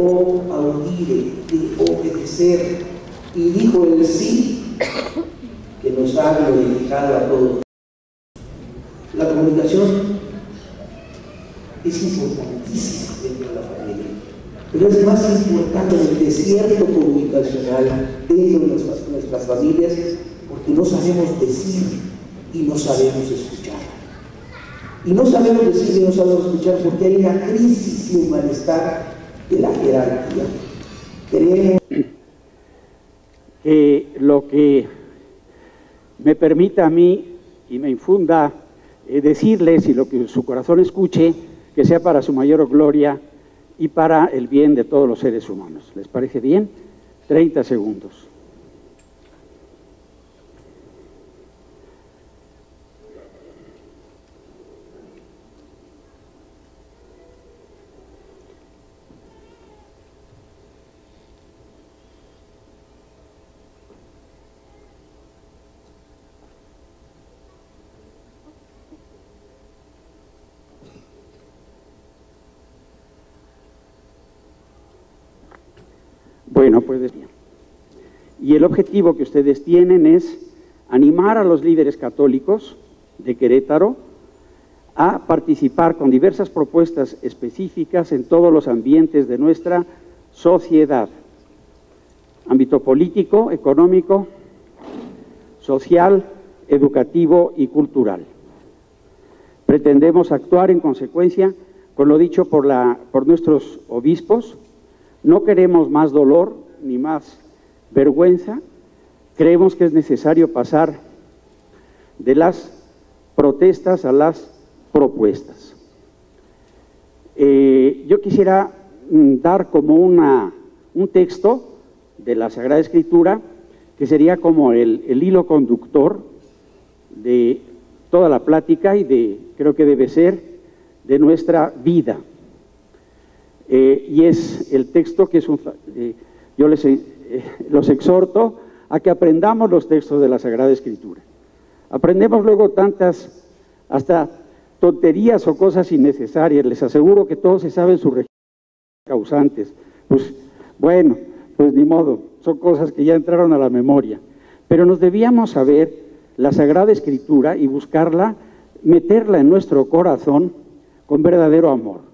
o audire, de obedecer, y dijo el sí que nos ha glorificado a todos. La comunicación es importantísima dentro de la familia, pero es más importante el desierto comunicacional dentro de nuestras familias, porque no sabemos decir y no sabemos escuchar. Y no sabemos decir y no sabemos escuchar porque hay una crisis de un malestar de la jerarquía. Creemos que lo que me permita a mí y me infunda decirles, y lo que su corazón escuche, que sea para su mayor gloria y para el bien de todos los seres humanos. ¿Les parece bien? 30 segundos. Bueno, pues bien. Y el objetivo que ustedes tienen es animar a los líderes católicos de Querétaro a participar con diversas propuestas específicas en todos los ambientes de nuestra sociedad. Ámbito político, económico, social, educativo y cultural. Pretendemos actuar en consecuencia con lo dicho por nuestros obispos. No queremos más dolor ni más vergüenza. Creemos que es necesario pasar de las protestas a las propuestas. Yo quisiera dar como un texto de la Sagrada Escritura que sería como el hilo conductor de toda la plática y creo que debe ser de nuestra vida. Y es el texto que yo los exhorto a que aprendamos los textos de la Sagrada Escritura. Aprendemos luego tantas, hasta tonterías o cosas innecesarias. Les aseguro que todos se saben sus causantes. Pues bueno, pues ni modo, son cosas que ya entraron a la memoria. Pero nos debíamos saber la Sagrada Escritura y buscarla, meterla en nuestro corazón con verdadero amor.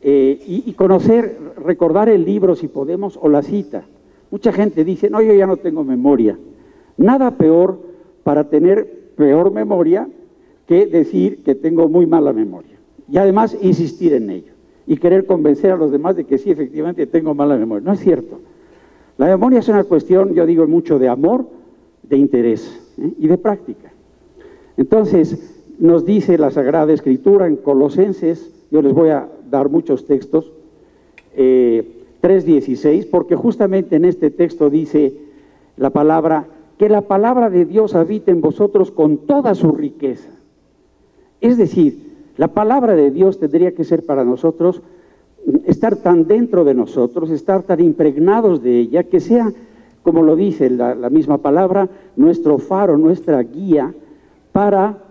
Y conocer, recordar el libro si podemos o la cita. Mucha gente dice, no, yo ya no tengo memoria. Nada peor para tener peor memoria que decir que tengo muy mala memoria. Y además insistir en ello y querer convencer a los demás de que sí, efectivamente tengo mala memoria. No es cierto. La memoria es una cuestión, yo digo, mucho de amor, de interés y de práctica. Entonces, nos dice la Sagrada Escritura en Colosenses, yo les voy a dar muchos textos, 3:16, porque justamente en este texto dice la palabra, que la palabra de Dios habite en vosotros con toda su riqueza. Es decir, la palabra de Dios tendría que ser para nosotros, estar tan dentro de nosotros, estar tan impregnados de ella, que sea, como lo dice la misma palabra, nuestro faro, nuestra guía para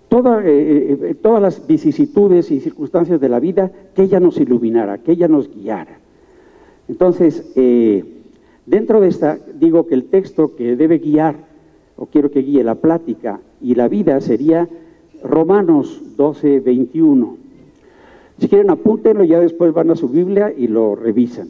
todas las vicisitudes y circunstancias de la vida, que ella nos iluminara, que ella nos guiara. Entonces, dentro de esta, digo que el texto que debe guiar, o quiero que guíe la plática y la vida, sería Romanos 12:21. Si quieren apúntenlo, ya después van a su Biblia y lo revisan.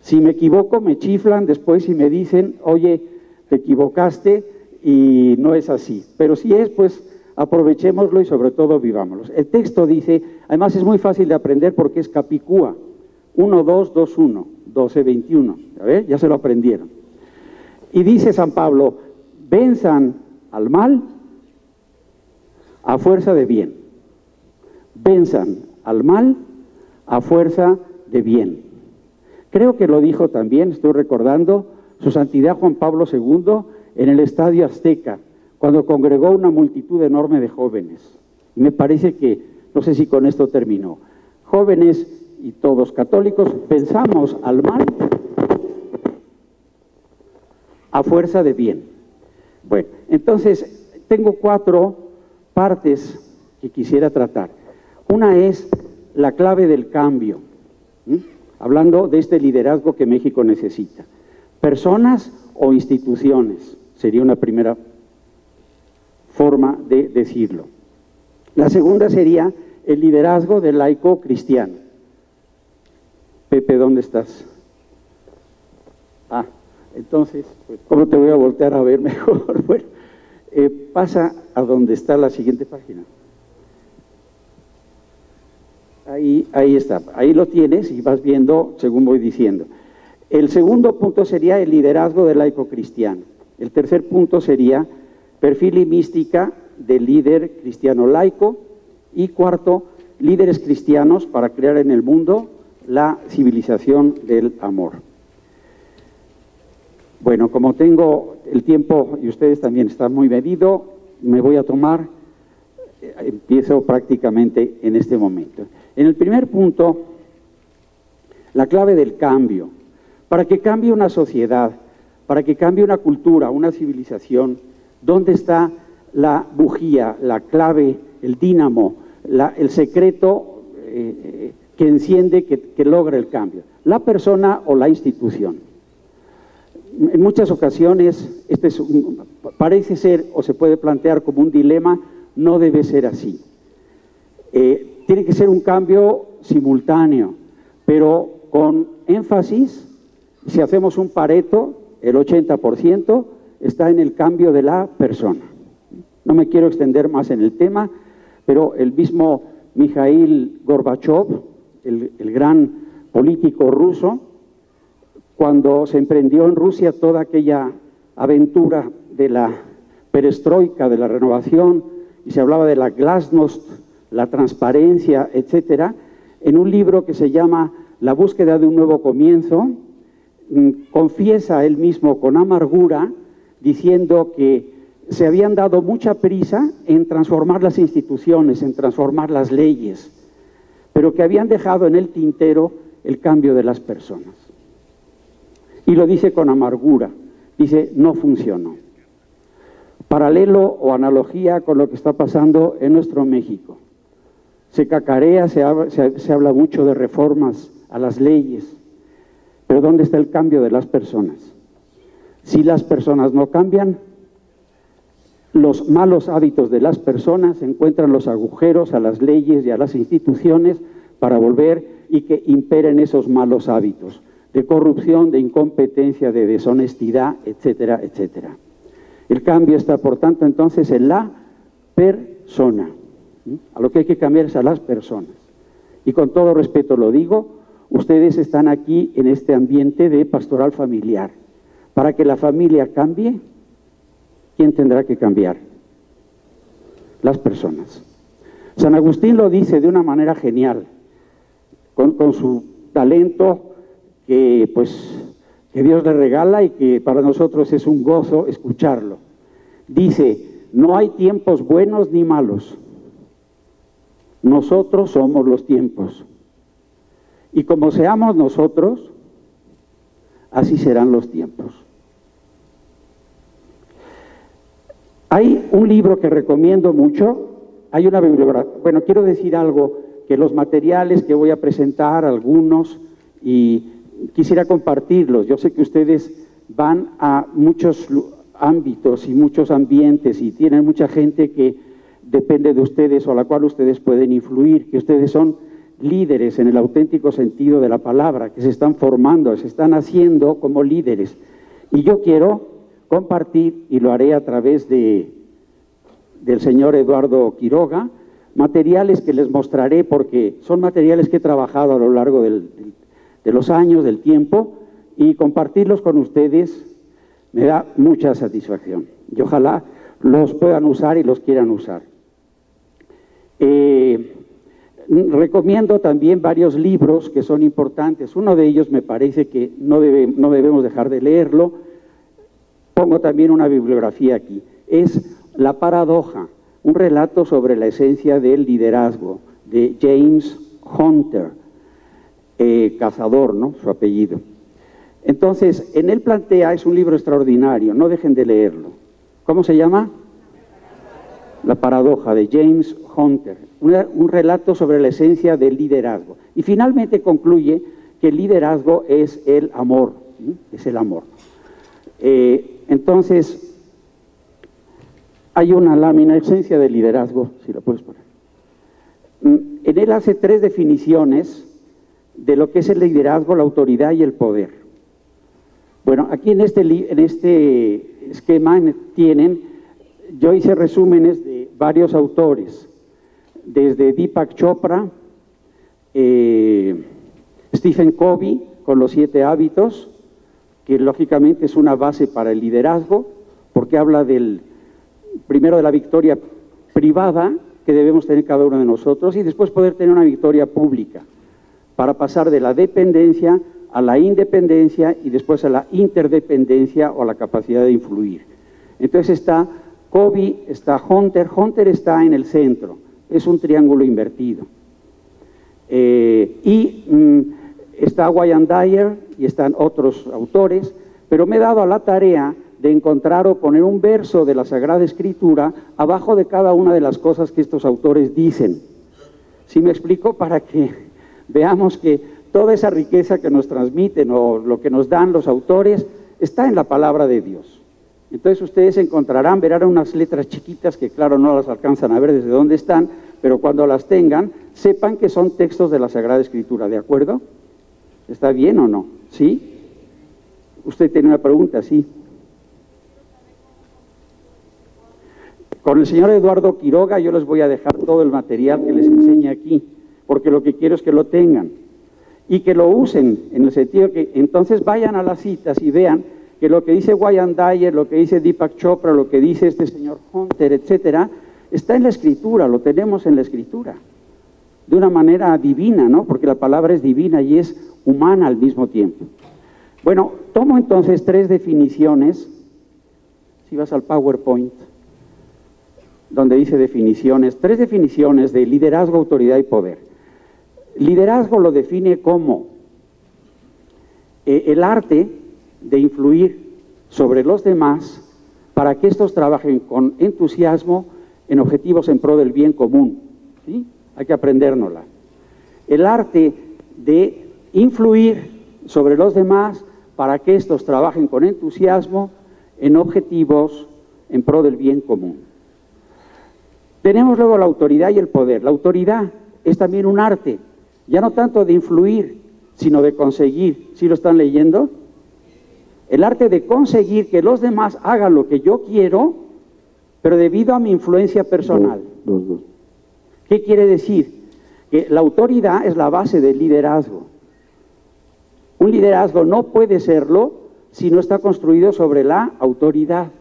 Si me equivoco, me chiflan después y me dicen, oye, te equivocaste y no es así. Pero si es, pues aprovechémoslo y sobre todo vivámoslo. El texto dice, además es muy fácil de aprender porque es Capicúa, 1:2:2:1, 12:21. A ver, ya se lo aprendieron. Y dice San Pablo, venzan al mal a fuerza de bien. Venzan al mal a fuerza de bien. Creo que lo dijo también, estoy recordando, su santidad Juan Pablo II en el Estadio Azteca, cuando congregó una multitud enorme de jóvenes. Y me parece que, no sé si con esto terminó, jóvenes y todos católicos, pensamos al mal a fuerza de bien. Bueno, entonces tengo 4 partes que quisiera tratar. Una es la clave del cambio, hablando de este liderazgo que México necesita. Personas o instituciones, sería una primera forma de decirlo. La segunda sería el liderazgo del laico cristiano. Pepe, ¿dónde estás? Entonces, pues, ¿cómo te voy a voltear a ver mejor? Bueno, pasa a donde está la siguiente página. Ahí está, ahí lo tienes y vas viendo según voy diciendo. El segundo punto sería el liderazgo del laico cristiano. El tercer punto sería perfil y mística del líder cristiano laico. Y cuarto, líderes cristianos para crear en el mundo la civilización del amor. Bueno, como tengo el tiempo y ustedes también están muy medido, me voy a tomar, empiezo prácticamente en este momento. En el primer punto, la clave del cambio. Para que cambie una sociedad, para que cambie una cultura, una civilización, ¿dónde está la bujía, la clave, el dínamo, el secreto que enciende, que logra el cambio? ¿La persona o la institución? En muchas ocasiones, parece ser o se puede plantear como un dilema, no debe ser así. Tiene que ser un cambio simultáneo, pero con énfasis. Si hacemos un Pareto, el 80% está en el cambio de la persona. No me quiero extender más en el tema, pero el mismo Mikhail Gorbachev, el gran político ruso, cuando se emprendió en Rusia toda aquella aventura de la perestroika, de la renovación, y se hablaba de la glasnost, la transparencia, etcétera, en un libro que se llama La búsqueda de un nuevo comienzo, confiesa él mismo con amargura, diciendo que se habían dado mucha prisa en transformar las instituciones, en transformar las leyes, pero que habían dejado en el tintero el cambio de las personas. Y lo dice con amargura, dice, no funcionó. Paralelo o analogía con lo que está pasando en nuestro México. Se cacarea, se habla mucho de reformas a las leyes, pero ¿dónde está el cambio de las personas? Si las personas no cambian, los malos hábitos de las personas encuentran los agujeros a las leyes y a las instituciones para volver y que imperen esos malos hábitos de corrupción, de incompetencia, de deshonestidad, etcétera, etcétera. El cambio está, por tanto, entonces en la persona. A lo que hay que cambiar es a las personas. Y con todo respeto lo digo, ustedes están aquí en este ambiente de pastoral familiar. Para que la familia cambie, ¿quién tendrá que cambiar? Las personas. San Agustín lo dice de una manera genial, con su talento que Dios le regala y que para nosotros es un gozo escucharlo. Dice, no hay tiempos buenos ni malos. Nosotros somos los tiempos. Y como seamos nosotros, así serán los tiempos. Hay un libro que recomiendo mucho, hay una bibliografía, bueno, quiero decir algo, que los materiales que voy a presentar, algunos, y quisiera compartirlos. Yo sé que ustedes van a muchos ámbitos y muchos ambientes y tienen mucha gente que depende de ustedes o a la cual ustedes pueden influir, que ustedes son líderes en el auténtico sentido de la palabra, que se están formando, se están haciendo como líderes. Y yo quiero compartir, y lo haré a través del señor Eduardo Quiroga, materiales que les mostraré porque son materiales que he trabajado a lo largo de los años, del tiempo, y compartirlos con ustedes me da mucha satisfacción. Y ojalá los puedan usar y los quieran usar. Recomiendo también varios libros que son importantes. Uno de ellos me parece que no debemos dejar de leerlo. Pongo también una bibliografía aquí. Es La paradoja, un relato sobre la esencia del liderazgo, de James Hunter, Cazador, ¿no? Su apellido. Entonces, en él plantea, es un libro extraordinario, no dejen de leerlo. ¿Cómo se llama? La paradoja de James Hunter, un relato sobre la esencia del liderazgo. Y finalmente concluye que el liderazgo es el amor, ¿sí? Es el amor. Entonces, hay una lámina, esencia del liderazgo, si lo puedes poner. En él hace 3 definiciones de lo que es el liderazgo, la autoridad y el poder. Bueno, aquí en este esquema tienen, yo hice resúmenes de varios autores, desde Deepak Chopra, Stephen Covey, con los 7 hábitos, que lógicamente es una base para el liderazgo, porque habla primero de la victoria privada que debemos tener cada uno de nosotros y después poder tener una victoria pública, para pasar de la dependencia a la independencia y después a la interdependencia o a la capacidad de influir. Entonces está Covey, está Hunter está en el centro, es un triángulo invertido. Está Wayne Dyer y están otros autores, pero me he dado a la tarea de encontrar o poner un verso de la Sagrada Escritura abajo de cada una de las cosas que estos autores dicen. ¿Sí me explico? Para que veamos que toda esa riqueza que nos transmiten o lo que nos dan los autores está en la palabra de Dios. Entonces ustedes encontrarán, verán unas letras chiquitas que claro no las alcanzan a ver desde dónde están, pero cuando las tengan, sepan que son textos de la Sagrada Escritura, ¿de acuerdo? ¿Está bien o no? ¿Sí? Usted tiene una pregunta, sí. Con el señor Eduardo Quiroga yo les voy a dejar todo el material que les enseñe aquí, porque lo que quiero es que lo tengan y que lo usen, en el sentido que entonces vayan a las citas y vean que lo que dice Wayne Dyer, lo que dice Deepak Chopra, lo que dice este señor Hunter, etcétera, está en la Escritura, lo tenemos en la Escritura, de una manera divina, ¿no? Porque la palabra es divina y es humana al mismo tiempo. Bueno, tomo entonces 3 definiciones, si vas al PowerPoint, donde dice definiciones, 3 definiciones de liderazgo, autoridad y poder. Liderazgo lo define como el arte de influir sobre los demás para que estos trabajen con entusiasmo en objetivos en pro del bien común. ¿Sí? Hay que aprendérnosla. El arte de influir sobre los demás para que estos trabajen con entusiasmo en objetivos en pro del bien común. Tenemos luego la autoridad y el poder. La autoridad es también un arte, ya no tanto de influir, sino de conseguir. ¿Sí lo están leyendo? El arte de conseguir que los demás hagan lo que yo quiero, pero debido a mi influencia personal. ¿Qué quiere decir? Que la autoridad es la base del liderazgo. Un liderazgo no puede serlo si no está construido sobre la autoridad.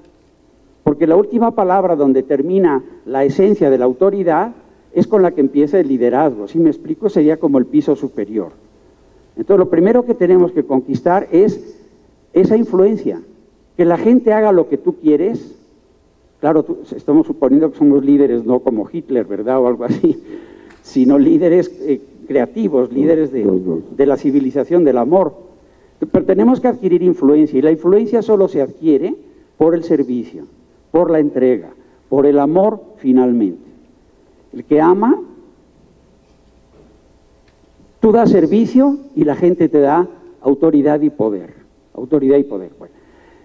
Porque la última palabra donde termina la esencia de la autoridad es con la que empieza el liderazgo. Si me explico, sería como el piso superior. Entonces, lo primero que tenemos que conquistar es esa influencia, que la gente haga lo que tú quieres. Claro, estamos suponiendo que somos líderes, no como Hitler, ¿verdad? O algo así, sino líderes creativos, líderes de la civilización del amor. Pero tenemos que adquirir influencia, y la influencia solo se adquiere por el servicio, por la entrega, por el amor finalmente. El que ama, tú das servicio y la gente te da autoridad y poder. Autoridad y poder. Bueno,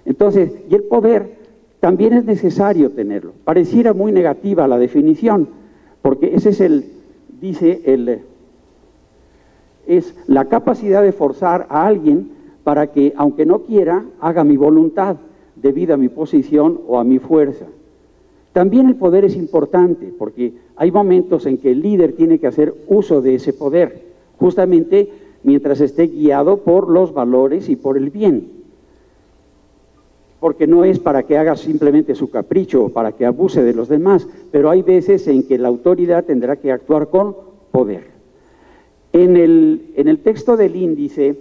entonces, y el poder también es necesario tenerlo. Pareciera muy negativa la definición, porque ese es es la capacidad de forzar a alguien para que, aunque no quiera, haga mi voluntad debido a mi posición o a mi fuerza. También el poder es importante, porque hay momentos en que el líder tiene que hacer uso de ese poder, justamente mientras esté guiado por los valores y por el bien. Porque no es para que haga simplemente su capricho o para que abuse de los demás, pero hay veces en que la autoridad tendrá que actuar con poder. En el texto del índice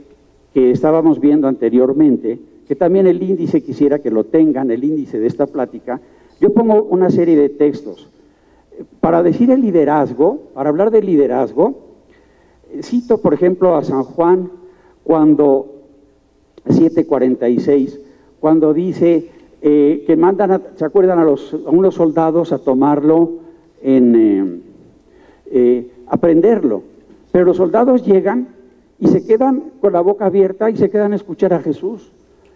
que estábamos viendo anteriormente, que también el índice quisiera que lo tengan, el índice de esta plática, yo pongo una serie de textos. Para decir el liderazgo, para hablar del liderazgo, cito por ejemplo a San Juan 7:46, cuando dice que mandan, ¿se acuerdan? A unos soldados a tomarlo, a prenderlo. Pero los soldados llegan y se quedan con la boca abierta y se quedan a escuchar a Jesús.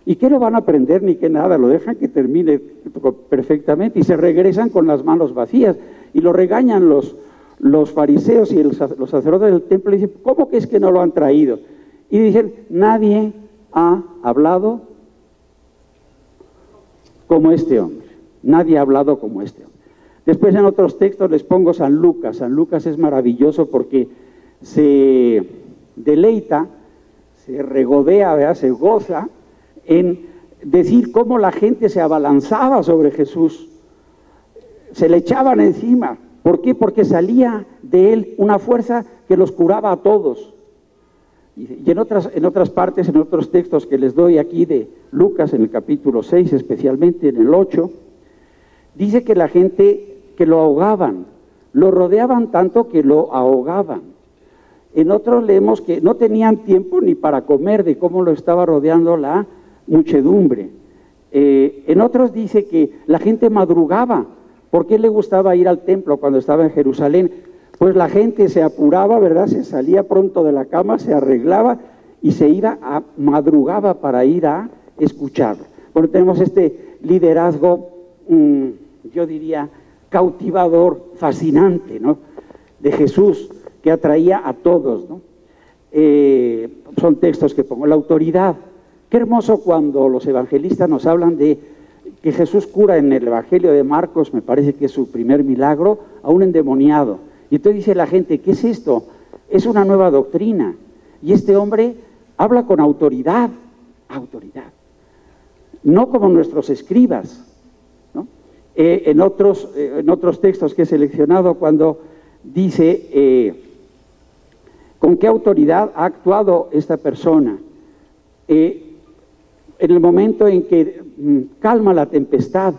¿Y qué lo van a prender ni qué nada? Lo dejan que termine perfectamente y se regresan con las manos vacías. Y lo regañan los fariseos y los sacerdotes del templo y dicen, ¿cómo que es que no lo han traído? Y dicen, nadie ha hablado como este hombre. Nadie ha hablado como este hombre. Después en otros textos les pongo San Lucas. San Lucas es maravilloso porque se deleita, se regodea, ¿verdad? Se goza en decir cómo la gente se abalanzaba sobre Jesús. Se le echaban encima. ¿Por qué? Porque salía de él una fuerza que los curaba a todos. Y en otras partes, en otros textos que les doy aquí de Lucas, en el capítulo 6, especialmente en el 8, dice que la gente que lo ahogaban, lo rodeaban tanto que lo ahogaban. En otros leemos que no tenían tiempo ni para comer de cómo lo estaba rodeando la muchedumbre. En otros dice que la gente madrugaba. ¿Por qué le gustaba ir al templo cuando estaba en Jerusalén? Pues la gente se apuraba, ¿verdad? Se salía pronto de la cama, se arreglaba y se iba madrugaba para ir a escuchar. Bueno, tenemos este liderazgo, yo diría, cautivador, fascinante, ¿no? De Jesús, que atraía a todos, ¿no? Son textos que pongo. La autoridad. Qué hermoso cuando los evangelistas nos hablan de que Jesús cura en el Evangelio de Marcos, me parece que es su primer milagro, a un endemoniado. Y entonces dice la gente, ¿qué es esto? Es una nueva doctrina. Y este hombre habla con autoridad, autoridad. No como nuestros escribas, ¿no? En otros textos que he seleccionado, cuando dice, ¿con qué autoridad ha actuado esta persona? En el momento en que calma la tempestad.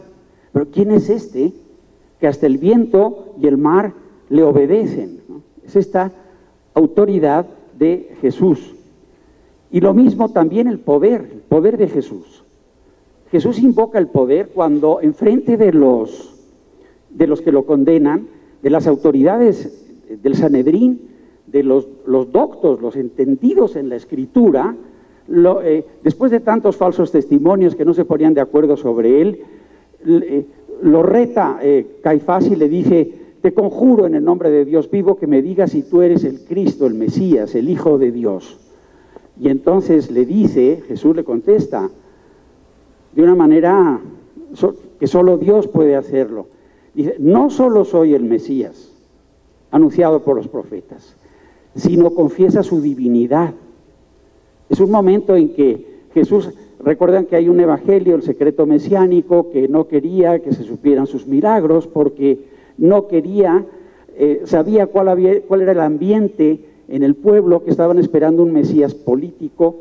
Pero ¿quién es este que hasta el viento y el mar le obedecen, ¿no? Es esta autoridad de Jesús. Y lo mismo también el poder de Jesús. Jesús invoca el poder cuando enfrente de los que lo condenan, de las autoridades del Sanedrín, de los doctos, los entendidos en la Escritura, después de tantos falsos testimonios que no se ponían de acuerdo sobre él, lo reta Caifás y le dice, te conjuro en el nombre de Dios vivo que me digas si tú eres el Cristo, el Mesías, el Hijo de Dios. Y entonces le dice, Jesús le contesta, de una manera que solo Dios puede hacerlo. Dice, no solo soy el Mesías, anunciado por los profetas, sino confiesa su divinidad. Es un momento en que Jesús, recuerdan que hay un evangelio, el secreto mesiánico, que no quería que se supieran sus milagros porque no quería, sabía cuál era el ambiente en el pueblo, que estaban esperando un Mesías político,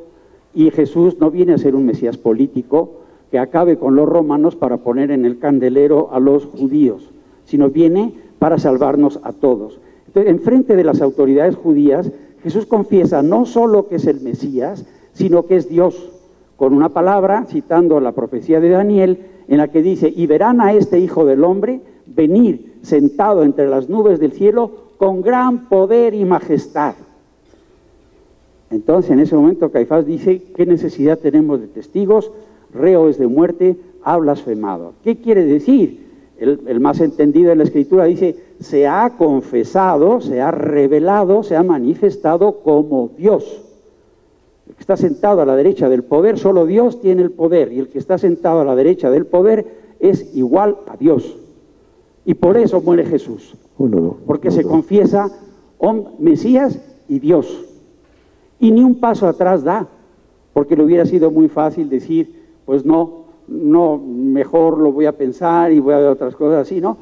y Jesús no viene a ser un Mesías político que acabe con los romanos para poner en el candelero a los judíos, sino viene para salvarnos a todos. Entonces, enfrente de las autoridades judías, Jesús confiesa no solo que es el Mesías, sino que es Dios, con una palabra, citando la profecía de Daniel, en la que dice, y verán a este Hijo del Hombre venir sentado entre las nubes del cielo con gran poder y majestad. Entonces, en ese momento, Caifás dice, ¿qué necesidad tenemos de testigos? Reo es de muerte, ha blasfemado. ¿Qué quiere decir? El más entendido de la Escritura dice, se ha confesado, se ha revelado, se ha manifestado como Dios. El que está sentado a la derecha del poder, solo Dios tiene el poder, y el que está sentado a la derecha del poder es igual a Dios. Y por eso muere Jesús, porque se confiesa Mesías y Dios. Y ni un paso atrás da, porque le hubiera sido muy fácil decir, pues no, mejor lo voy a pensar y voy a ver otras cosas así, ¿no?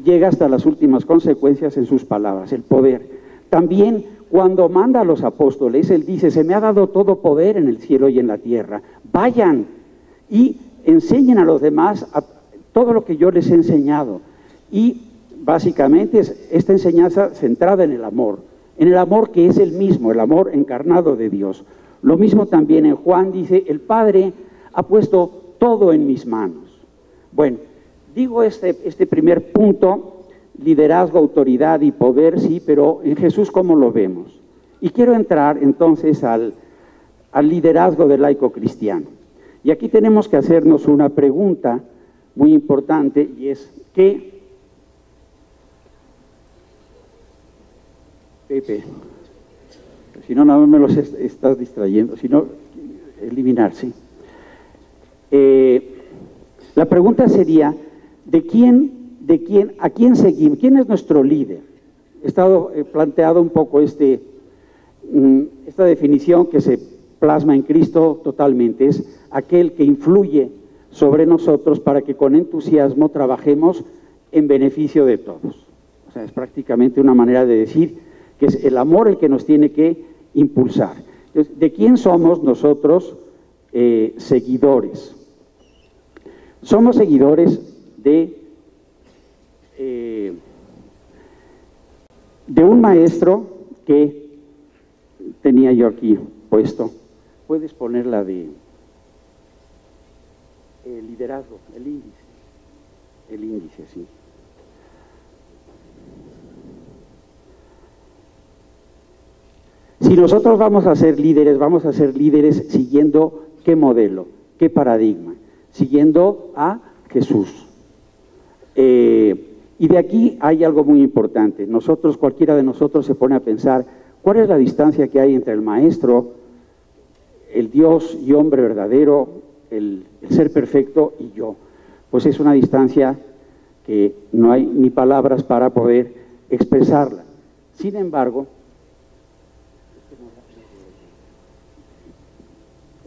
Llega hasta las últimas consecuencias en sus palabras, el poder. También cuando manda a los apóstoles, él dice, se me ha dado todo poder en el cielo y en la tierra. Vayan y enseñen a los demás todo lo que yo les he enseñado. Y básicamente es esta enseñanza centrada en el amor que es el mismo, el amor encarnado de Dios. Lo mismo también en Juan dice, el Padre ha puesto todo en mis manos. Bueno, digo este primer punto, liderazgo, autoridad y poder, sí, pero en Jesús, ¿cómo lo vemos? Y quiero entrar entonces al liderazgo del laico cristiano. Y aquí tenemos que hacernos una pregunta muy importante, y es ¿qué? Pepe, si no, nada más me los estás distrayendo, si no, eliminar, sí. La pregunta sería, ¿a quién seguimos? ¿Quién es nuestro líder? He planteado un poco esta definición que se plasma en Cristo totalmente, es aquel que influye sobre nosotros para que con entusiasmo trabajemos en beneficio de todos. O sea, es prácticamente una manera de decir que es el amor el que nos tiene que impulsar. Entonces, ¿de quién somos nosotros seguidores? Somos seguidores de un maestro que tenía yo aquí puesto. Puedes poner la de liderazgo, el índice, sí. Si nosotros vamos a ser líderes siguiendo ¿qué modelo? ¿Qué paradigma? Siguiendo a Jesús. Y de aquí hay algo muy importante. Cualquiera de nosotros se pone a pensar, ¿cuál es la distancia que hay entre el maestro, el Dios y hombre verdadero, el ser perfecto y yo? Pues es una distancia que no hay ni palabras para poder expresarla. Sin embargo,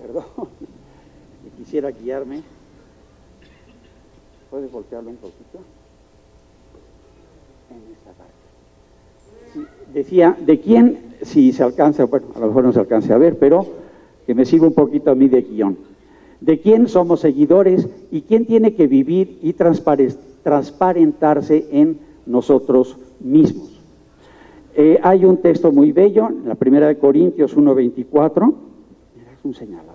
perdón, quisiera guiarme. ¿Puedes voltearlo un poquito? En esta parte. Sí, decía, ¿de quién? Si se alcanza, bueno, a lo mejor no se alcance a ver, pero que me siga un poquito a mí de guión. ¿De quién somos seguidores y quién tiene que vivir y transparentarse en nosotros mismos? Hay un texto muy bello, en la primera de Corintios 1:24. Mira, es un señalador.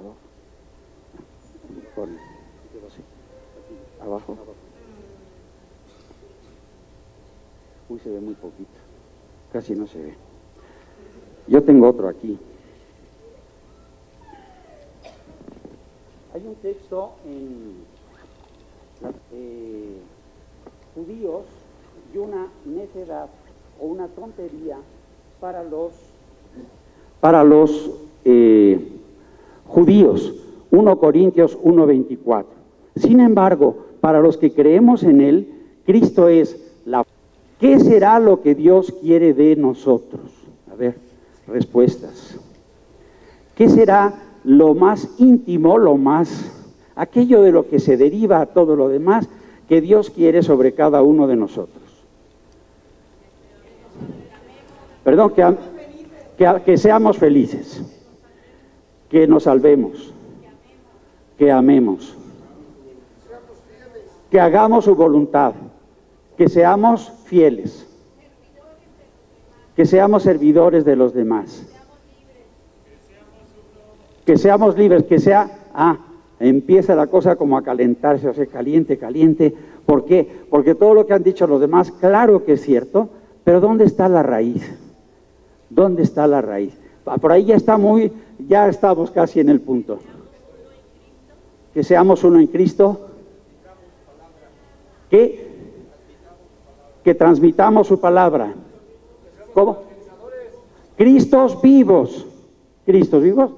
Abajo. Uy, se ve muy poquito. Casi no se ve. Yo tengo otro aquí. Hay un texto en judíos y una necedad o una tontería para los judíos. 1 Corintios 1:24. Sin embargo, para los que creemos en Él, Cristo es la... ¿Qué será lo que Dios quiere de nosotros? A ver, respuestas. ¿Qué será lo más íntimo, aquello de lo que se deriva a todo lo demás, que Dios quiere sobre cada uno de nosotros? Perdón, que seamos felices, que nos salvemos, que amemos, que hagamos su voluntad, que seamos fieles, que seamos servidores de los demás, que seamos libres, empieza la cosa como a calentarse, o sea, caliente, caliente. ¿Por qué? Porque todo lo que han dicho los demás, claro que es cierto, pero ¿dónde está la raíz? ¿Dónde está la raíz? Por ahí ya estamos casi en el punto. Que seamos uno en Cristo, que transmitamos su palabra. ¿Cómo? Cristos vivos. ¿Cristos vivos?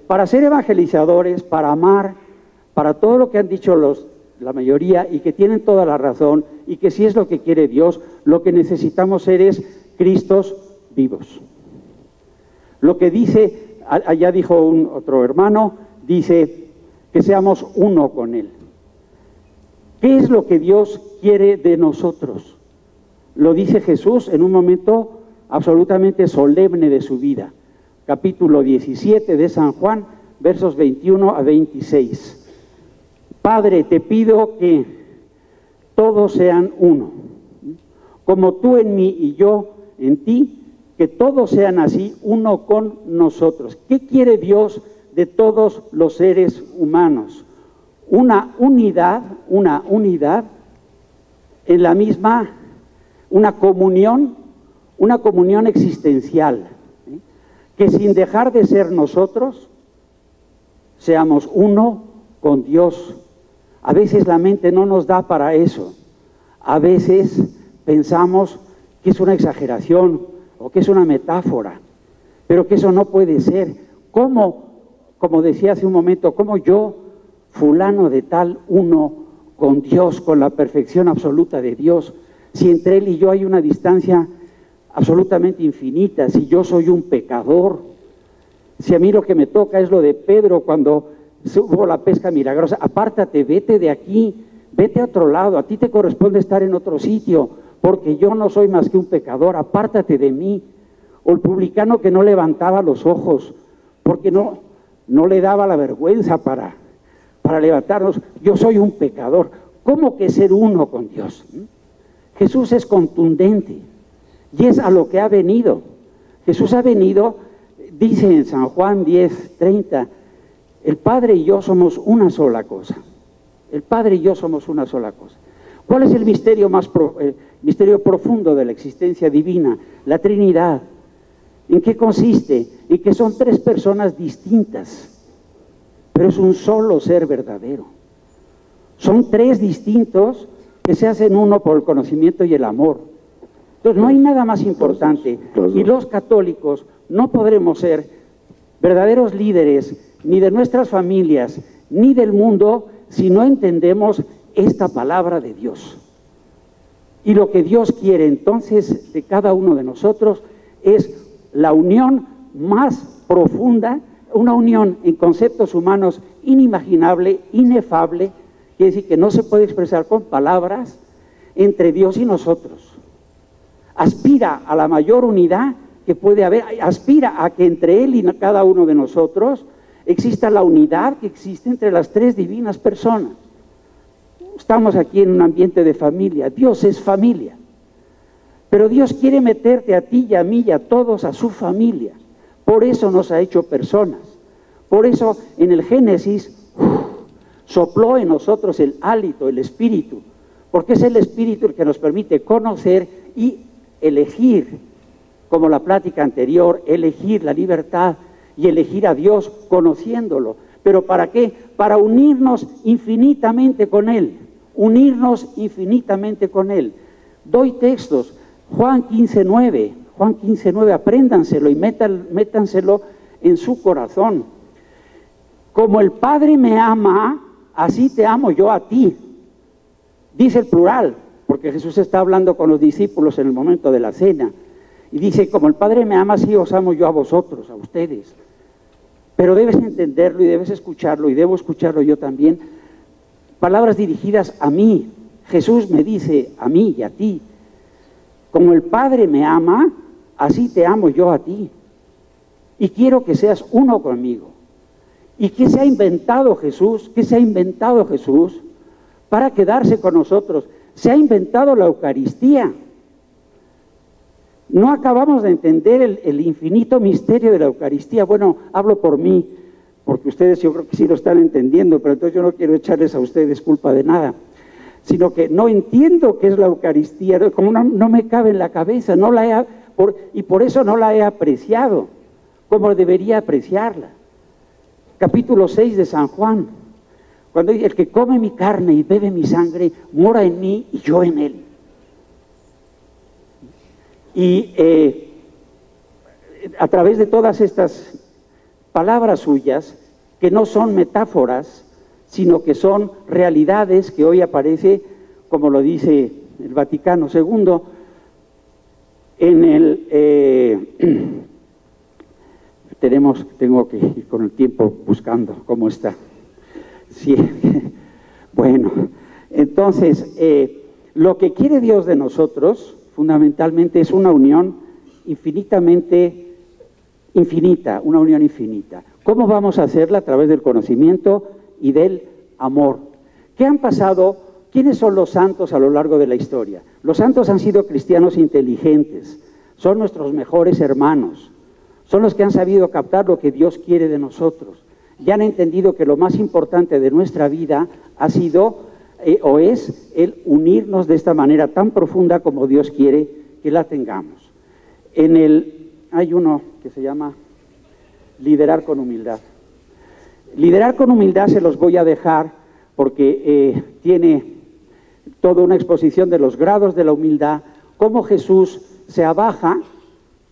Para ser evangelizadores, para amar, para todo lo que han dicho la mayoría y que tienen toda la razón y que si es lo que quiere Dios, lo que necesitamos ser es Cristos vivos. Lo que dice, allá dijo otro hermano, dice que seamos uno con Él. ¿Qué es lo que Dios quiere de nosotros? Lo dice Jesús en un momento absolutamente solemne de su vida. Capítulo 17 de San Juan, versos 21 a 26. Padre, te pido que todos sean uno, como tú en mí y yo en ti, que todos sean así, uno con nosotros. ¿Qué quiere Dios de todos los seres humanos? una unidad en la misma, una comunión existencial, ¿sí? Que sin dejar de ser nosotros, seamos uno con Dios. A veces la mente no nos da para eso. A veces pensamos que es una exageración o que es una metáfora, pero que eso no puede ser. ¿Cómo, como decía hace un momento, cómo yo, fulano de tal, uno con Dios, con la perfección absoluta de Dios, si entre Él y yo hay una distancia absolutamente infinita, si yo soy un pecador, si a mí lo que me toca es lo de Pedro cuando hubo la pesca milagrosa, apártate, vete de aquí, vete a otro lado, a ti te corresponde estar en otro sitio, porque yo no soy más que un pecador, apártate de mí. O el publicano que no levantaba los ojos, porque no le daba la vergüenza para levantarnos, yo soy un pecador. ¿Cómo que ser uno con Dios? Jesús es contundente y es a lo que ha venido. Jesús ha venido, dice en San Juan 10:30, el Padre y yo somos una sola cosa. El Padre y yo somos una sola cosa. ¿Cuál es el misterio misterio profundo de la existencia divina? La Trinidad. ¿En qué consiste? En que son tres personas distintas, pero es un solo ser verdadero. Son tres distintos que se hacen uno por el conocimiento y el amor. Entonces no hay nada más importante. Y los católicos no podremos ser verdaderos líderes ni de nuestras familias, ni del mundo, si no entendemos esta palabra de Dios. Y lo que Dios quiere entonces de cada uno de nosotros es la unión más profunda, una unión en conceptos humanos inimaginable, inefable, quiere decir que no se puede expresar con palabras, entre Dios y nosotros. Aspira a la mayor unidad que puede haber, aspira a que entre Él y cada uno de nosotros exista la unidad que existe entre las tres divinas personas. Estamos aquí en un ambiente de familia, Dios es familia. Pero Dios quiere meterte a ti y a mí y a todos a su familia. Por eso nos ha hecho personas. Por eso en el Génesis sopló en nosotros el hálito, el espíritu. Porque es el espíritu el que nos permite conocer y elegir, como la plática anterior, elegir la libertad y elegir a Dios conociéndolo. ¿Pero para qué? Para unirnos infinitamente con Él. Unirnos infinitamente con Él. Doy textos. Juan 15:9, apréndanselo y métanselo en su corazón. Como el Padre me ama, así te amo yo a ti. Dice el plural, porque Jesús está hablando con los discípulos en el momento de la cena. Y dice, como el Padre me ama, así os amo yo a vosotros, a ustedes. Pero debes entenderlo y debes escucharlo, y debo escucharlo yo también. Palabras dirigidas a mí. Jesús me dice a mí y a ti. Como el Padre me ama, así te amo yo a ti. Y quiero que seas uno conmigo. ¿Y qué se ha inventado Jesús? ¿Qué se ha inventado Jesús para quedarse con nosotros? Se ha inventado la Eucaristía. No acabamos de entender el infinito misterio de la Eucaristía. Bueno, hablo por mí, porque ustedes yo creo que sí lo están entendiendo, pero entonces yo no quiero echarles a ustedes culpa de nada. Sino que no entiendo qué es la Eucaristía, como no me cabe en la cabeza, y por eso no la he apreciado, como debería apreciarla. Capítulo 6 de San Juan, cuando dice, el que come mi carne y bebe mi sangre, mora en mí y yo en él. Y a través de todas estas palabras suyas, que no son metáforas, sino que son realidades que hoy aparece, como lo dice el Vaticano II, en el... tengo que ir con el tiempo buscando cómo está. Sí, bueno, entonces, lo que quiere Dios de nosotros, fundamentalmente, es una unión infinita, una unión infinita. ¿Cómo vamos a hacerla? A través del conocimiento y del amor. ¿Qué han pasado? ¿Quiénes son los santos a lo largo de la historia? Los santos han sido cristianos inteligentes, son nuestros mejores hermanos, son los que han sabido captar lo que Dios quiere de nosotros. ya han entendido que lo más importante de nuestra vida ha sido o es el unirnos de esta manera tan profunda como Dios quiere que la tengamos. Hay uno que se llama Liderar con humildad. Liderar con humildad se los voy a dejar porque tiene toda una exposición de los grados de la humildad, cómo Jesús se abaja,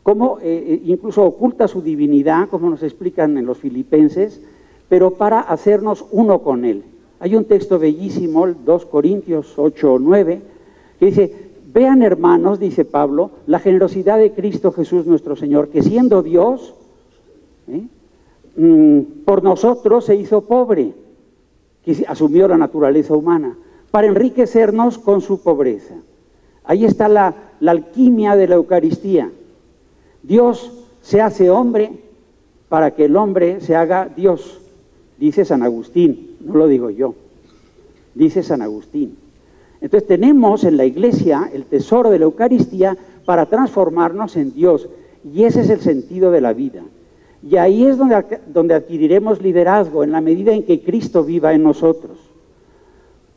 cómo incluso oculta su divinidad, como nos explican en los Filipenses, pero para hacernos uno con Él. Hay un texto bellísimo, 2 Corintios 8:9, que dice: vean, hermanos, dice Pablo, la generosidad de Cristo Jesús nuestro Señor, que siendo Dios, por nosotros se hizo pobre, que asumió la naturaleza humana, para enriquecernos con su pobreza. Ahí está la alquimia de la Eucaristía. Dios se hace hombre para que el hombre se haga Dios, dice San Agustín, no lo digo yo, dice San Agustín. Entonces tenemos en la Iglesia el tesoro de la Eucaristía para transformarnos en Dios, y ese es el sentido de la vida. Y ahí es donde adquiriremos liderazgo, en la medida en que Cristo viva en nosotros.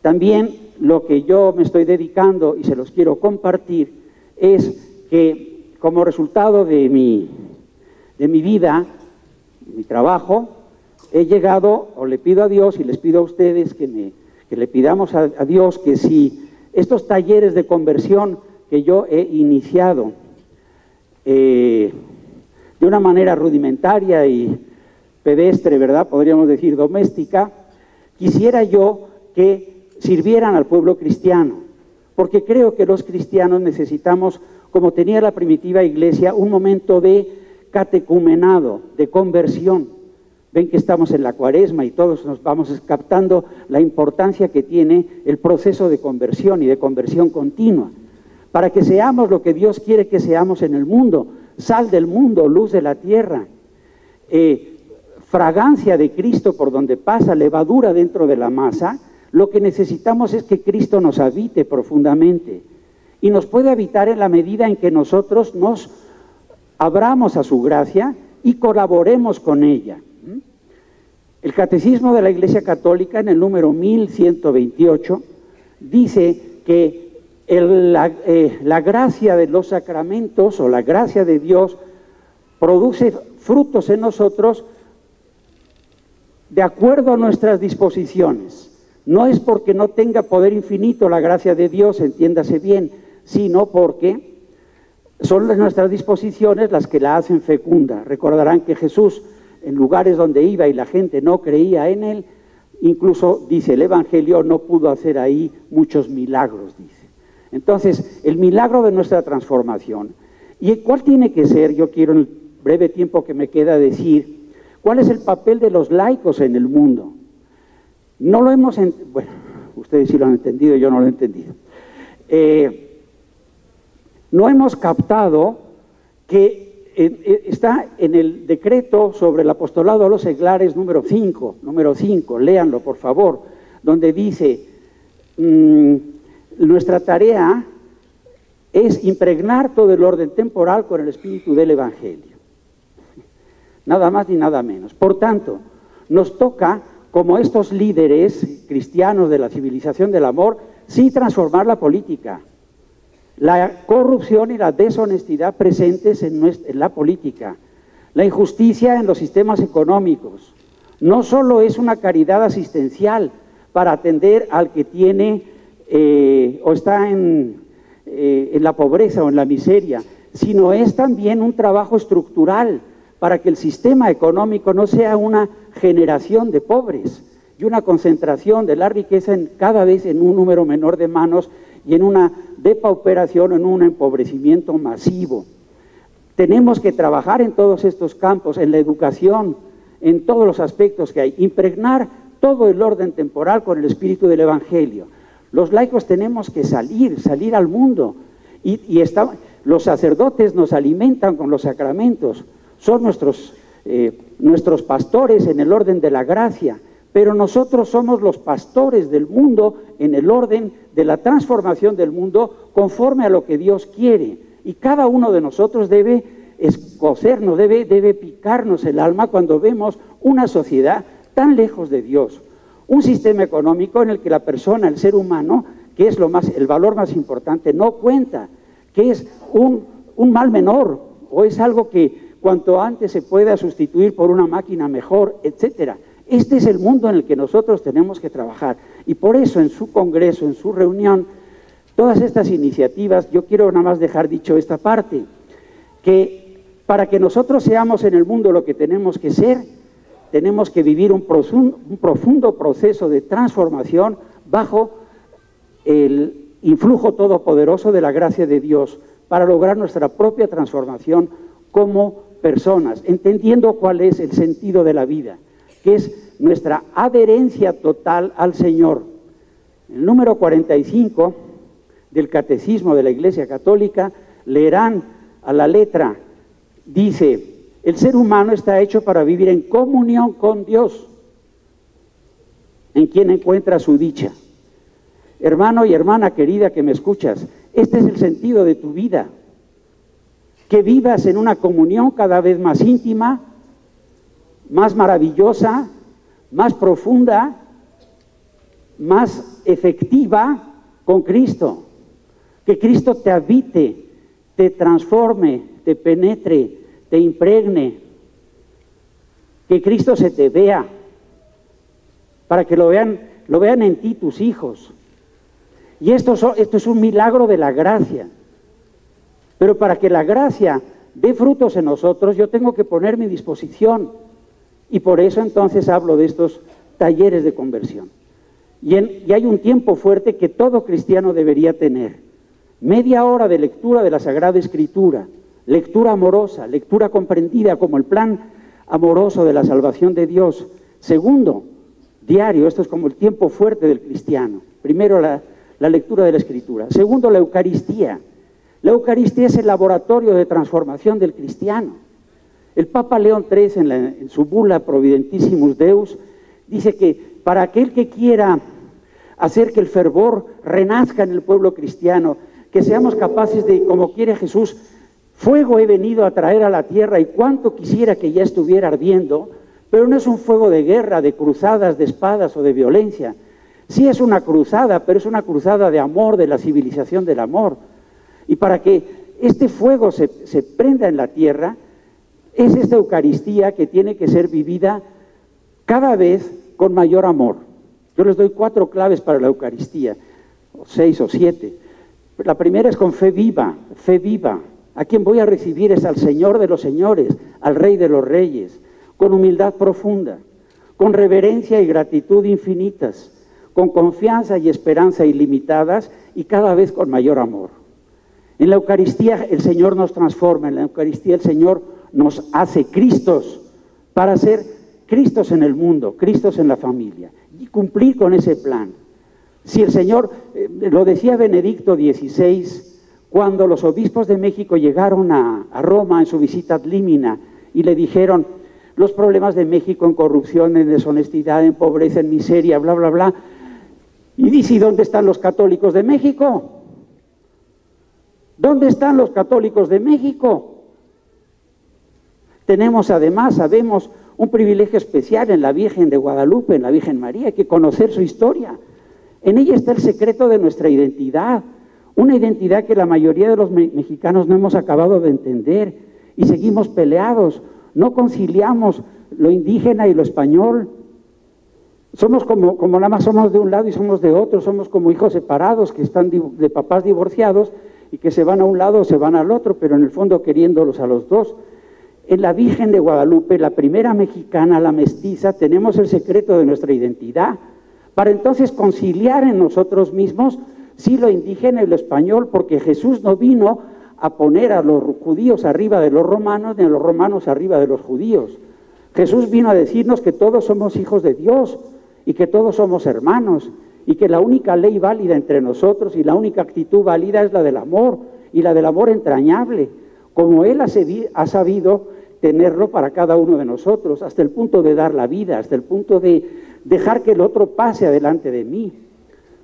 También lo que yo me estoy dedicando, y se los quiero compartir, es que como resultado de mi vida, mi trabajo, he llegado, o le pido a Dios y les pido a ustedes que le pidamos a Dios que si estos talleres de conversión que yo he iniciado de una manera rudimentaria y pedestre, ¿verdad?, podríamos decir doméstica, quisiera yo que sirvieran al pueblo cristiano, porque creo que los cristianos necesitamos, como tenía la primitiva iglesia, un momento de catecumenado, de conversión. Ven que estamos en la Cuaresma y todos nos vamos captando la importancia que tiene el proceso de conversión y de conversión continua, para que seamos lo que Dios quiere que seamos en el mundo: sal del mundo, luz de la tierra, fragancia de Cristo por donde pasa, levadura dentro de la masa. Lo que necesitamos es que Cristo nos habite profundamente, y nos puede habitar en la medida en que nosotros nos abramos a su gracia y colaboremos con ella. El Catecismo de la Iglesia Católica, en el número 1128, dice que la gracia de los sacramentos, o la gracia de Dios, produce frutos en nosotros de acuerdo a nuestras disposiciones. No es porque no tenga poder infinito la gracia de Dios, entiéndase bien, sino porque son nuestras disposiciones las que la hacen fecunda. Recordarán que Jesús, en lugares donde iba y la gente no creía en Él, incluso, dice el Evangelio, no pudo hacer ahí muchos milagros, dice. Entonces, el milagro de nuestra transformación. ¿Y cuál tiene que ser? Yo quiero, en el breve tiempo que me queda, decir, ¿cuál es el papel de los laicos en el mundo? No lo hemos, bueno, ustedes sí lo han entendido, yo no lo he entendido. No hemos captado que está en el decreto sobre el apostolado a los seglares número 5, léanlo por favor, donde dice, nuestra tarea es impregnar todo el orden temporal con el espíritu del Evangelio. Nada más ni nada menos. Por tanto, nos toca, como estos líderes cristianos de la civilización del amor, sí transformar la política. La corrupción y la deshonestidad presentes en la política, la injusticia en los sistemas económicos. No solo es una caridad asistencial para atender al que tiene o está en la pobreza o en la miseria, sino es también un trabajo estructural para que el sistema económico no sea una generación de pobres y una concentración de la riqueza cada vez en un número menor de manos y en una depauperación, en un empobrecimiento masivo. Tenemos que trabajar en todos estos campos, en la educación, en todos los aspectos que hay, impregnar todo el orden temporal con el espíritu del Evangelio. Los laicos tenemos que salir al mundo, los sacerdotes nos alimentan con los sacramentos, son nuestros pastores en el orden de la gracia, pero nosotros somos los pastores del mundo en el orden de la transformación del mundo conforme a lo que Dios quiere. Y cada uno de nosotros debe escocernos, debe picarnos el alma cuando vemos una sociedad tan lejos de Dios. Un sistema económico en el que la persona, el ser humano, que es el valor más importante, no cuenta, que es un mal menor, o es algo que cuanto antes se pueda sustituir por una máquina mejor, etcétera. Este es el mundo en el que nosotros tenemos que trabajar. Y por eso en su congreso, en su reunión, todas estas iniciativas, yo quiero nada más dejar dicho esta parte, que para que nosotros seamos en el mundo lo que tenemos que ser, tenemos que vivir un profundo proceso de transformación bajo el influjo todopoderoso de la gracia de Dios para lograr nuestra propia transformación como personas, entendiendo cuál es el sentido de la vida, que es nuestra adherencia total al Señor. El número 45 del Catecismo de la Iglesia Católica, leerán a la letra, dice: el ser humano está hecho para vivir en comunión con Dios, en quien encuentra su dicha. Hermano y hermana querida que me escuchas, este es el sentido de tu vida, que vivas en una comunión cada vez más íntima, más maravillosa, más profunda, más efectiva con Cristo. Que Cristo te habite, te transforme, te penetre, te impregne. Que Cristo se te vea, para que lo vean en ti tus hijos. Y esto es un milagro de la gracia. Pero para que la gracia dé frutos en nosotros, yo tengo que poner mi disposición. Y por eso entonces hablo de estos talleres de conversión. Y hay un tiempo fuerte que todo cristiano debería tener. Media hora de lectura de la Sagrada Escritura, lectura amorosa, lectura comprendida como el plan amoroso de la salvación de Dios. Segundo, diario, esto es como el tiempo fuerte del cristiano. Primero, la lectura de la Escritura. Segundo, la Eucaristía. La Eucaristía es el laboratorio de transformación del cristiano. El Papa León III, en su bula Providentissimus Deus, dice que para aquel que quiera hacer que el fervor renazca en el pueblo cristiano, que seamos capaces de, como quiere Jesús, fuego he venido a traer a la tierra y cuánto quisiera que ya estuviera ardiendo, pero no es un fuego de guerra, de cruzadas, de espadas o de violencia. Sí es una cruzada, pero es una cruzada de amor, de la civilización del amor. Y para que este fuego se prenda en la tierra, es esta Eucaristía que tiene que ser vivida cada vez con mayor amor. Yo les doy 4 claves para la Eucaristía, o 6 o 7. La primera es con fe viva, fe viva. A quien voy a recibir es al Señor de los señores, al Rey de los reyes, con humildad profunda, con reverencia y gratitud infinitas, con confianza y esperanza ilimitadas y cada vez con mayor amor. En la Eucaristía el Señor nos transforma, en la Eucaristía el Señor nos hace Cristos para ser Cristos en el mundo, Cristos en la familia y cumplir con ese plan. Si el Señor, lo decía Benedicto XVI, cuando los obispos de México llegaron a Roma en su visita ad limina y le dijeron los problemas de México en corrupción, en deshonestidad, en pobreza, en miseria, bla, bla, bla. Y dice, ¿y dónde están los católicos de México? ¿Dónde están los católicos de México? Tenemos además, sabemos, un privilegio especial en la Virgen de Guadalupe, en la Virgen María, hay que conocer su historia. En ella está el secreto de nuestra identidad, una identidad que la mayoría de los mexicanos no hemos acabado de entender y seguimos peleados, no conciliamos lo indígena y lo español. Somos como nada más somos de un lado y somos de otro, somos como hijos separados que están de papás divorciados y que se van a un lado o se van al otro, pero en el fondo queriéndolos a los dos. En la Virgen de Guadalupe, la primera mexicana, la mestiza, tenemos el secreto de nuestra identidad, para entonces conciliar en nosotros mismos, sí, lo indígena y lo español, porque Jesús no vino a poner a los judíos arriba de los romanos, ni a los romanos arriba de los judíos. Jesús vino a decirnos que todos somos hijos de Dios y que todos somos hermanos, y que la única ley válida entre nosotros y la única actitud válida es la del amor, y la del amor entrañable, como Él ha sabido tenerlo para cada uno de nosotros, hasta el punto de dar la vida, hasta el punto de dejar que el otro pase adelante de mí,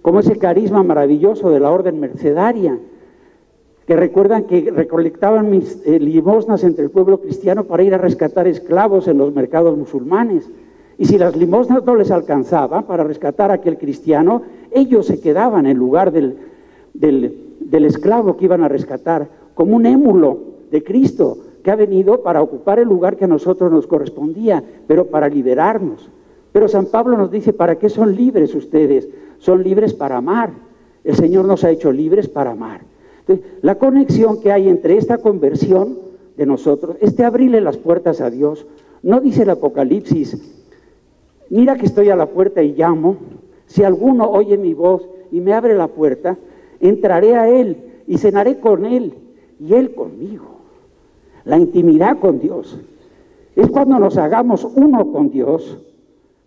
como ese carisma maravilloso de la orden mercedaria, que recuerdan que recolectaban limosnas entre el pueblo cristiano para ir a rescatar esclavos en los mercados musulmanes, Y si las limosnas no les alcanzaban para rescatar a aquel cristiano, ellos se quedaban en lugar del esclavo que iban a rescatar, como un émulo de Cristo que ha venido para ocupar el lugar que a nosotros nos correspondía, pero para liberarnos. Pero San Pablo nos dice, ¿para qué son libres ustedes? Son libres para amar. El Señor nos ha hecho libres para amar. Entonces, la conexión que hay entre esta conversión de nosotros, abrirle las puertas a Dios. No dice el Apocalipsis, mira que estoy a la puerta y llamo, si alguno oye mi voz y me abre la puerta, entraré a él y cenaré con él y él conmigo. La intimidad con Dios es cuando nos hagamos uno con Dios,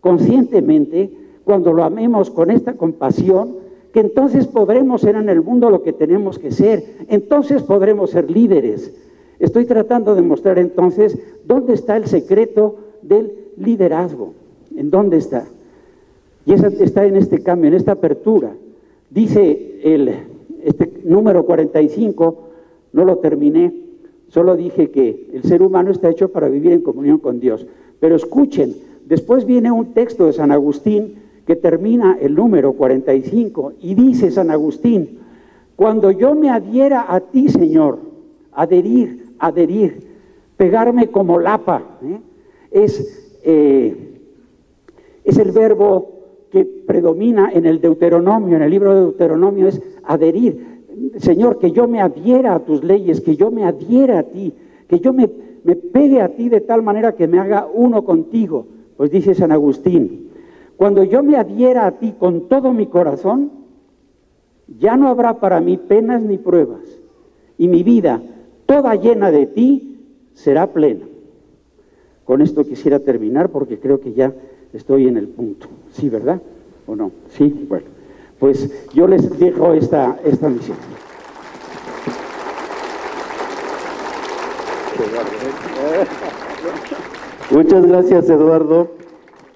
conscientemente, cuando lo amemos con esta compasión, que entonces podremos ser en el mundo lo que tenemos que ser, entonces podremos ser líderes. Estoy tratando de mostrar entonces dónde está el secreto del liderazgo, en dónde está. Y está en este cambio, en esta apertura. Dice este número 45, no lo terminé, solo dije que el ser humano está hecho para vivir en comunión con Dios. Pero escuchen, después viene un texto de San Agustín que termina el número 45 y dice San Agustín, cuando yo me adhiera a ti, Señor, adherir, pegarme como lapa, es el verbo que predomina en el Deuteronomio, en el libro de Deuteronomio, es adherir. Señor, que yo me adhiera a tus leyes, que yo me adhiera a ti, que yo me pegue a ti de tal manera que me haga uno contigo. Pues dice San Agustín, cuando yo me adhiera a ti con todo mi corazón, ya no habrá para mí penas ni pruebas, y mi vida, toda llena de ti, será plena. Con esto quisiera terminar porque creo que ya estoy en el punto. ¿Sí, verdad? ¿O no? Sí, bueno. Pues yo les dejo esta misión. Muchas gracias, Eduardo.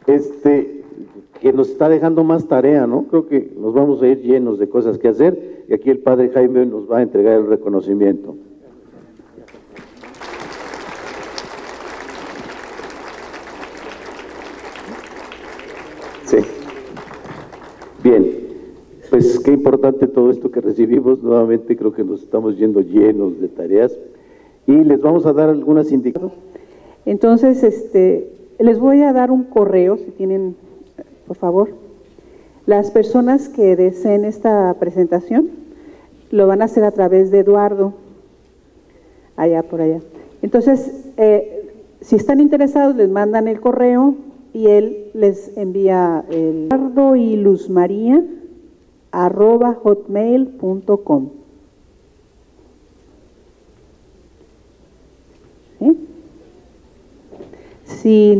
Que nos está dejando más tarea, ¿no? Creo que nos vamos a ir llenos de cosas que hacer y aquí el Padre Jaime nos va a entregar el reconocimiento. Sí. Bien, pues qué importante todo esto que recibimos. Nuevamente creo que nos estamos yendo llenos de tareas y les vamos a dar algunas indicaciones. Entonces, les voy a dar un correo, si tienen, por favor. Las personas que deseen esta presentación lo van a hacer a través de Eduardo, allá por allá. Entonces, si están interesados, les mandan el correo y él les envía el Eduardo y luzmaria@hotmail.com. ¿Sí? Si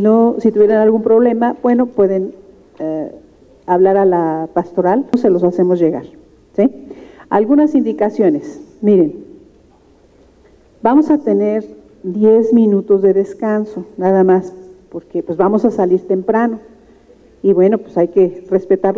tuvieran algún problema, bueno, pueden hablar a la pastoral, se los hacemos llegar. ¿Sí? Algunas indicaciones. Miren, vamos a tener 10 minutos de descanso, nada más, porque pues vamos a salir temprano. Y bueno, pues hay que respetar